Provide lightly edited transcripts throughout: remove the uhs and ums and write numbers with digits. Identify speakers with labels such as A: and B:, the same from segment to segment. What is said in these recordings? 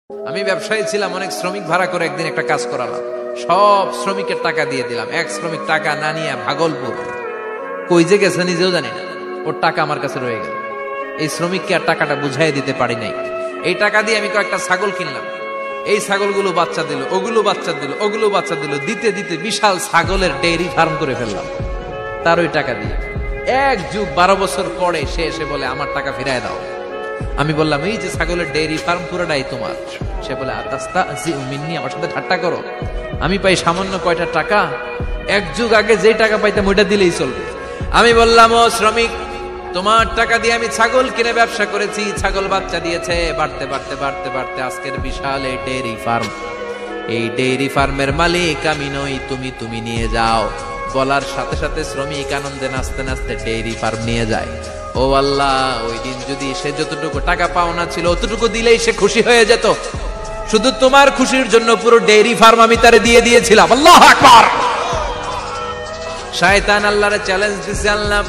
A: আমি ব্যবসায়ী ছিলাম, অনেক শ্রমিক ভাড়া করে একদিন একটা কাজ করালাম, সব শ্রমিকের টাকা দিয়ে দিলাম। এক শ্রমিক টাকা না নিয়ে ভাগলপুর কই যে গেছে নিজেও জানি না, ওর টাকা আমার কাছে রয়ে গেল। এই শ্রমিককে আর টাকাটা বুঝাই দিতে পারি নাই। এই টাকা দিয়ে আমি কয়েকটা ছাগল কিনলাম, এই ছাগলগুলো বাচ্চা দিল, ওগুলো বাচ্চা দিল, ওগুলো বাচ্চা দিল, দিতে দিতে বিশাল ছাগলের ডেইরি ফার্ম করে ফেললাম তার ওই টাকা দিয়ে। এক যুগ 12 বছর পরে সে এসে বলে আমার টাকা ফিরায় দাও। আমি বললাম এই যে ছাগলের ডেইরি ফার্ম পুরোটাই তোমার। সে বলে মিন্নি, আমার সাথে ঠাট্টা করো? আমি পাই সামান্য কয়টা টাকা, এক যুগ আগে যে টাকা পাইতাম ওইটা দিলেই চলবে। আমি বললাম ও শ্রমিক, তোমার টাকা দিয়ে আমি ছাগল কিনে ব্যবসা করেছি, ছাগল বাচ্চা দিয়েছে, বাড়তে বাড়তে বাড়তে বাড়তে আজকের বিশাল এই ডেইরি ফার্ম। এই ডেইরি ফার্মের মালিক আমি নই, তুমি নিয়ে যাও। বলার সাথে সাথে শ্রমিক আনন্দে নাচতে নাচতে ডেইরি ফার্ম নিয়ে যায়। ও আল্লাহ, ওই দিন যদি সে যতটুকু টাকা পাওনা ছিল অতটুকু দিলেই সে খুশি হয়ে যেত। শুধু তোমার খুশির জন্য পুরো ডেইরি ফার্ম আমি তারে দিয়ে দিয়েছিলাম। আল্লাহু আকবার। শয়তান আল্লাহরে চ্যালেঞ্জ দিছে, আল্লাহ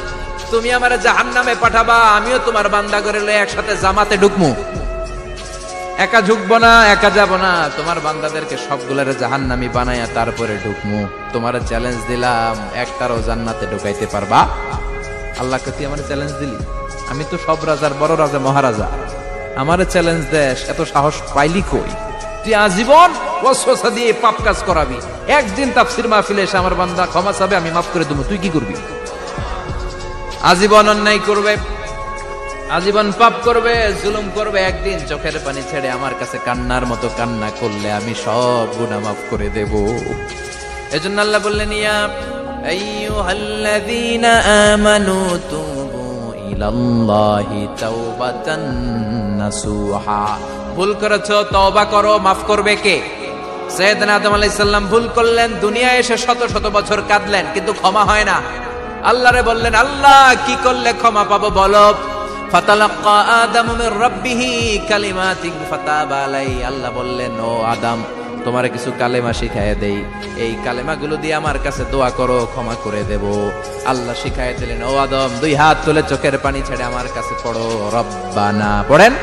A: তুমি আমারে জাহান্নামে পাঠাবা, আমিও তোমার বান্দা করে লয়ে একসাথে জামাতে ঢুকমু। একা ঢুকবো না, একা যাব না, তোমার বান্দাদেরকে সবগুলারে জাহান্নামী বানায়া তারপরে ঢুকমু। তোমার চ্যালেঞ্জ দিলাম, একটারও জান্নাতে ঢুকাইতে পারবা? আল্লাহকে তুই আমার চ্যালেঞ্জ দিলি? আমি তো সব রাজার বড় রাজা, মহারাজা, আমার চ্যালেঞ্জ দেশ, এত সাহস পাইলি কই? তুই আজীবন ওয়াসওয়াসা দিয়ে পাপ কাজ করাবি, একদিন তাফসীর মাহফিলে এসে আমার বান্দা ক্ষমা চাবে, আমি মাফ করে দেবো, তুই কি করবি? আজীবন অন্যায় করবে, আজীবন পাপ করবে, জুলুম করবে, একদিন চোখের পানি ছেড়ে আমার কাছে কান্নার মতো কান্না করলে আমি সব গুনাহ মাফ করে দেব। এজন্য আল্লাহ বললেন, ইয়া আইয়ুহাল্লাযীনা আমানু তুবু ইলাল্লাহি তাওবাতান নাসুহা। ভুল করেছো, তওবা করো, মাফ করবে কে? সাইয়েদনা আদম আলাইহিস সালাম ভুল করলেন, দুনিয়ায় এসে শত শত বছর কাঁদলেন, কিন্তু ক্ষমা হয় না। আল্লাহরে বললেন, আল্লাহ কি করলে ক্ষমা পাবো বলো? ফাতালাক্কা আদামু মির রাব্বিহি কালিমাতিন ফাতাবা আলাইহি। আল্লাহ বললেন, ও আদম, তোমারে কিছু কালেমা শিখায় দেই, এই কালেমাগুলো দিয়ে আমার কাছে দোয়া করো, ক্ষমা করে দেব। আল্লাহ শিখায় দিলেন, ও আদম, দুই হাত তুলে চোখের পানি ছেড়ে আমার কাছে পড়ো, রব্বানা, পড়েন,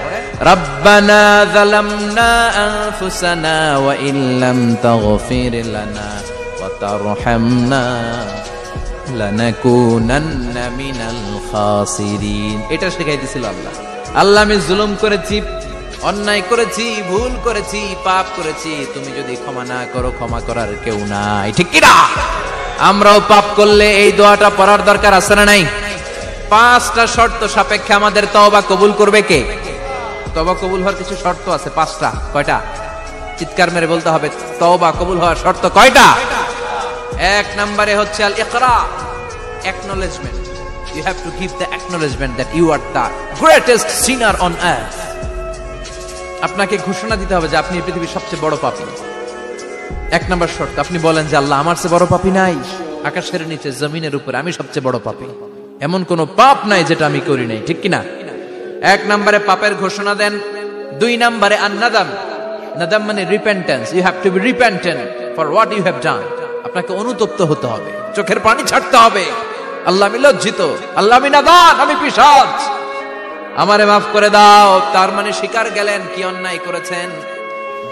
A: রব্বানা যালামনা আনফুসানা ওয়া ইল্লাম তাগফির লানা ওয়া তারহামনা লানাকুনান্না মিনাল খাসিরিন। এটা শিখাই দিয়েছিল আল্লাহ। আল্লাহ, আমি জুলুম করেছি, অন্যায় করেছি, ভুল করেছি, পাপ করেছি, তুমি যদি ক্ষমা না করো, ক্ষমা করার কেউ নাই, ঠিক কি না? আমরাও পাপ করলে এই দোয়াটা পড়ার দরকার আছে না নাই? 5টা শর্ত সাপেক্ষে আমাদের তওবা কবুল করবে কে? তওবা কবুল হওয়ার কিছু শর্ত আছে 5টা। কয়টা? চিৎকার মেরে বলতে হবে, তওবা কবুল হওয়ার শর্ত কয়টা? 1 নম্বরে হচ্ছে আল ইকরা, acknowledgement. You have to give the acknowledgement that you are the greatest sinner on earth. আপনাকে ঘোষণা দিতে হবে যে আপনি এই পৃথিবীর সবচেয়ে বড় পাপী। 1 নম্বর শর্ত, আপনি বলেন যে আল্লাহ, আমার চেয়ে বড় পাপী নাই, আকাশের নিচে জমিনের উপরে আমি সবচেয়ে বড় পাপী, এমন কোন পাপ নাই যেটা আমি করি নাই, ঠিক কি না? 1 নম্বরে পাপের ঘোষণা দেন। 2 নম্বরে আন-নাদাম, নাদাম মানে repentance. You have to be repentant for what you have done. আপনাকে অনুতপ্ত হতে হবে, চোখের পানি ছাড়তে হবে। আল্লাহ, আমি লজ্জিত, আল্লাহ আমি নাদান, আমি পিশাচ, আমারে মাফ করে দাও। তার মানে স্বীকার গেলেন কি অন্যায় করেছেন।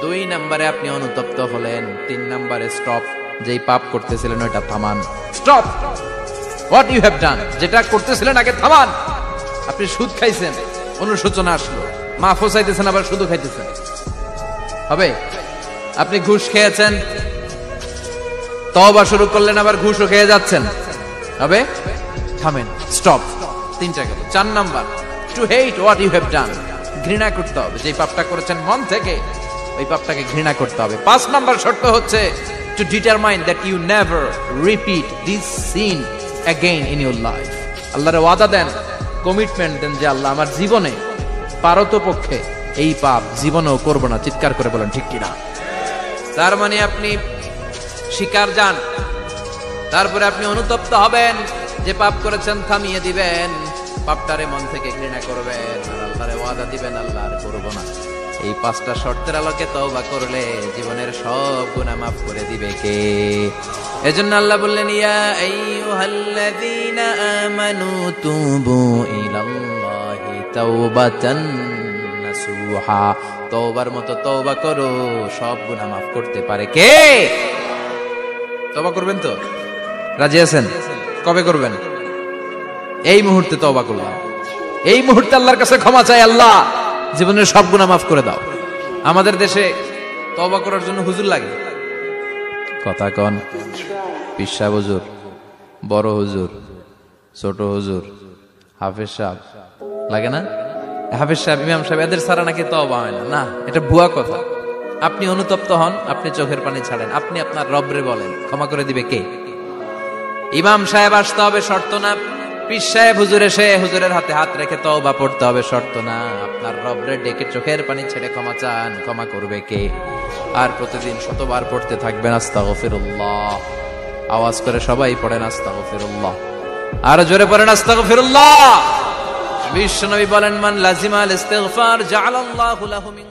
A: 2 নম্বরে আপনি অনুতপ্ত হলেন। 3 নম্বরে স্টপ, যেই পাপ করতেছিলেন ওটা থামান। Stop what you have done, যেটা করতেছিলেন আগে থামান। আপনি সুদ খাইছেন, অনুশোচনা আসলো, মাফও চাইতেছেন, আবার সুদও খাইতেছেন, হবে? আপনি ঘুষ খেয়েছেন, তওবা শুরু করলেন, আবার ঘুষও খেয়ে যাচ্ছেন, হবে? থামেন, স্টপ। 3টা গেল। 4 number, to hate what you have done, ঘৃণা করতে হবে, যে পাপটা করেছেন মন থেকে ওই পাপটাকে ঘৃণা করতে হবে। 5 নাম্বার শর্ত হচ্ছে to determine that you never repeat this sin again in your life. আল্লাহর ওয়াদা দেন, কমিটমেন্ট দেন যে আল্লাহ, আমার জীবনে পারতপক্ষে এই পাপ জীবনেও করব না। চিৎকার করে বলেন, ঠিক কিনা? তার মানে আপনি স্বীকার যান, তারপরে আপনি অনুতপ্ত হবেন, যে পাপ করেছেন থামিয়ে দিবেন, পাপটারে মন থেকে ঘৃণা করবেন, আর আল্লাহরে ওয়াদা দিবেন, আল্লাহ আর করব না। এই 5টা শর্তের আলোকে তওবা করলে জীবনের সব গুনাহ মাফ করে দিবে কে? এজন্য আল্লাহ বললেন, ইয়া আইয়ুহাল্লাযীনা আমানু তুবু ইলাল্লাহি তাওবাতান নাসুহা। তওবার মতো তওবা করো, সব গুনাহ মাফ করতে পারে কে? তওবা করবেন তো? রাজি আছেন? কবে করবেন? এই মুহূর্তে তওবা করলাম, এই মুহূর্তে আল্লাহর কাছে ক্ষমা চাই, আল্লাহ জীবনের সব গুনাহ মাফ করে দাও। আমাদের দেশে তওবা করার জন্য হুজুর লাগে, কথা কন, পীর সাহেব হুজুর, বড় হুজুর, ছোট হুজুর, হাফেজ সাহেব লাগে না? হাফেজ সাহেব, ইমাম সাহেব, এদের ছাড়া নাকি তওবা হয় না। না, এটা ভুয়া কথা। আপনি অনুতপ্ত হন, আপনি চোখের পানি ছাড়েন, আপনি আপনার রবরে বলেন, ক্ষমা করে দিবে কে? ইমাম সাহেব আসতে হবে শর্ত না, পীর সাহেব হুজুর এসে হুজুরের হাতে হাত রেখে তওবা পড়তে হবে শর্ত না। আপনার রবরে ডেকে চোখের পানি ছেড়ে ক্ষমা চান, ক্ষমা করবে কে? আর প্রতিদিন শতবার পড়তে থাকবেন আস্তাগফিরুল্লাহ। আওয়াজ করে সবাই পড়েন আস্তাগফিরুল্লাহ, আর জোরে পড়েন আস্তাগফিরুল্লাহ। বিশ্বনবী বলেন, মান লাজিমাল ইস্তিগফার জাআলাল্লাহু লাহু মিন